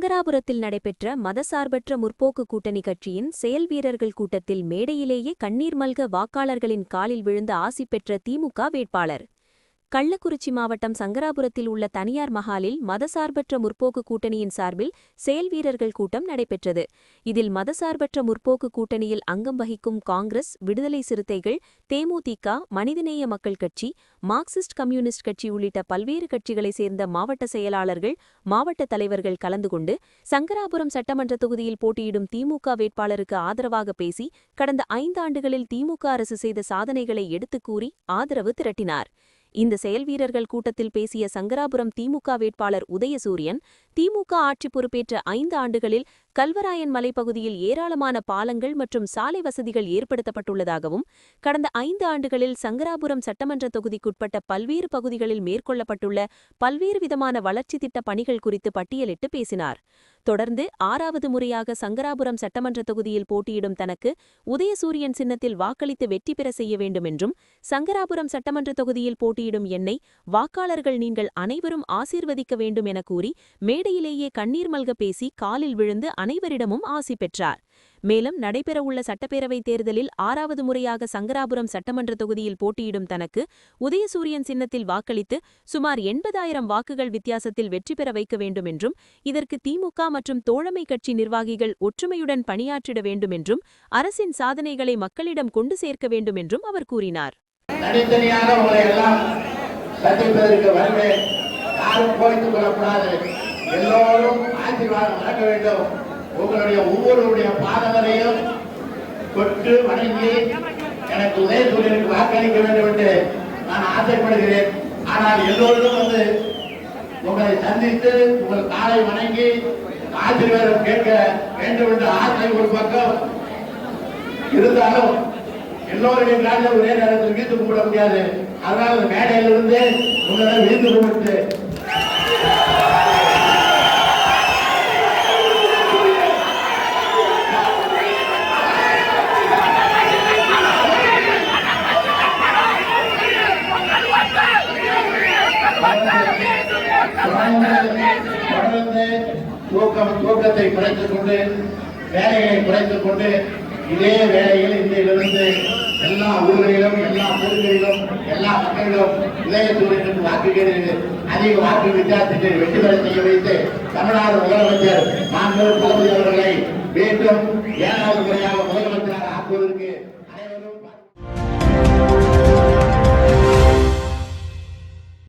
சங்கராபுரத்தில் நடைபெற்ற மதசார்பற்ற முற்போக்கு கூட்டணி கட்சியின் செயல் வீரர்கள் கூட்டத்தில் மேடையிலேயே கண்ணீர் மல்க வாக்காளர்களின் காலில் விழுந்து ஆசி பெற்ற திமுக வேட்பாளர். கள்ளக்குறிச்சி மாவட்டம் சங்கராபுரத்தில் உள்ள தனியார் மஹாலில் மதசார்பற்ற முற்போக்கு கூட்டணியின் சார்பில் செயல் வீரர்கள் கூட்டம் நடைபெற்றது. இதில் மதசார்பற்ற முற்போக்கு கூட்டணியில் அங்கம் வகிக்கும் காங்கிரஸ், விடுதலை சிறுத்தைகள், தேமுதிக, மனிதநேய மக்கள் கட்சி, மார்க்சிஸ்ட் கம்யூனிஸ்ட் கட்சி உள்ளிட்ட பல்வேறு கட்சிகளைச் சேர்ந்த மாவட்ட செயலாளர்கள், மாவட்ட தலைவர்கள் கலந்து கொண்டு சங்கராபுரம் சட்டமன்ற தொகுதியில் போட்டியிடும் திமுக வேட்பாளருக்கு ஆதரவாக பேசி கடந்த 5 ஆண்டுகளில் திமுக அரசு செய்த சாதனைகளை எடுத்துக் கூறி ஆதரவு திரட்டினார். இந்த செயல்வீரர்கள் கூட்டத்தில் பேசிய சங்கராபுரம் திமுக வேட்பாளர் உதயசூரியன், திமுக ஆட்சி பொறுப்பேற்ற 5 ஆண்டுகளில் கல்வராயன் மலைப்பகுதியில் ஏராளமான பாலங்கள் மற்றும் சாலை வசதிகள் ஏற்படுத்தப்பட்டுள்ளதாகவும், கடந்த 5 ஆண்டுகளில் சங்கராபுரம் சட்டமன்ற தொகுதிக்குட்பட்ட பல்வேறு பகுதிகளில் மேற்கொள்ளப்பட்டுள்ள பல்வேறு விதமான வளர்ச்சி திட்ட பணிகள் குறித்து பட்டியலிட்டு பேசினார். தொடர்ந்து 6வது முறையாக சங்கராபுரம் சட்டமன்ற தொகுதியில் போட்டியிடும் தனக்கு உதயசூரியன் சின்னத்தில் வாக்களித்து வெற்றி பெற செய்ய வேண்டும் என்றும், சங்கராபுரம் சட்டமன்ற தொகுதியில் போட்டியிடும் என்னை வாக்காளர்கள் நீங்கள் அனைவரும் ஆசீர்வதிக்க வேண்டும் என கூறி மேடையிலேயே கண்ணீர் மல்க பேசி காலில் விழுந்து அனைவரிடமும் ஆசி பெற்றார். மேலும் நடைபெறவுள்ள சட்டப்பேரவைத் தேர்தலில் 6வது முறையாக சங்கராபுரம் சட்டமன்ற தொகுதியில் போட்டியிடும் தனக்கு உதயசூரியன் சின்னத்தில் வாக்களித்து சுமார் 80,000 வாக்குகள் வித்தியாசத்தில் வெற்றி பெற வைக்க வேண்டும் என்றும், இதற்கு திமுக மற்றும் தோழமை கட்சி நிர்வாகிகள் ஒற்றுமையுடன் பணியாற்றிட வேண்டும் என்றும், அரசின் சாதனைகளை மக்களிடம் கொண்டு சேர்க்க வேண்டும் என்றும் அவர் கூறினார். தனித்தனியாக உங்களை எல்லாம் சந்திப்பதற்கு வருவேன். யாரும் கோரித்துக் கொள்ளக்கூடாது. எல்லோரும் ஆசீர்வாதம் நடக்க வேண்டும். உங்களுடைய ஒவ்வொருடைய பாதங்களையும் தொட்டு வணங்கி எனக்கு உதயசூரியனுக்கு வாக்களிக்க வேண்டும் என்று நான் ஆசைப்படுகிறேன். ஆனால் எல்லோரும் உங்களை சந்தித்து உங்கள் காலை வணங்கி ஆசீர்வாதம் கேட்க வேண்டும் என்ற ஆசை ஒரு பக்கம் இருந்தாலும் எல்லோருடைய காலையில் ஒரே நேரத்தில் வீட்டு கும்பிட முடியாது. அதனால மேடையிலிருந்து உங்களை வீட்டு கும்பிட்டு தூக்கத்தை குறைத்துக் கொண்டு வேலைகளை குறைத்துக் கொண்டு இதே வேலையில் இன்றையிலிருந்து எல்லா ஊர்களிலும், எல்லா தெருக்களிலும், எல்லா மக்களிலும் உதயசூரியனுக்கு வாக்குகிறது அதிக வாக்கு வித்தியாசத்தை வெற்றி பெற செய்ய வைத்து தமிழ்நாடு முதலமைச்சர் மாண்புமிகு தளபதி அவர்களை மீண்டும் 7வது முறையாக முதலமைச்சராக ஆக்குவதற்கு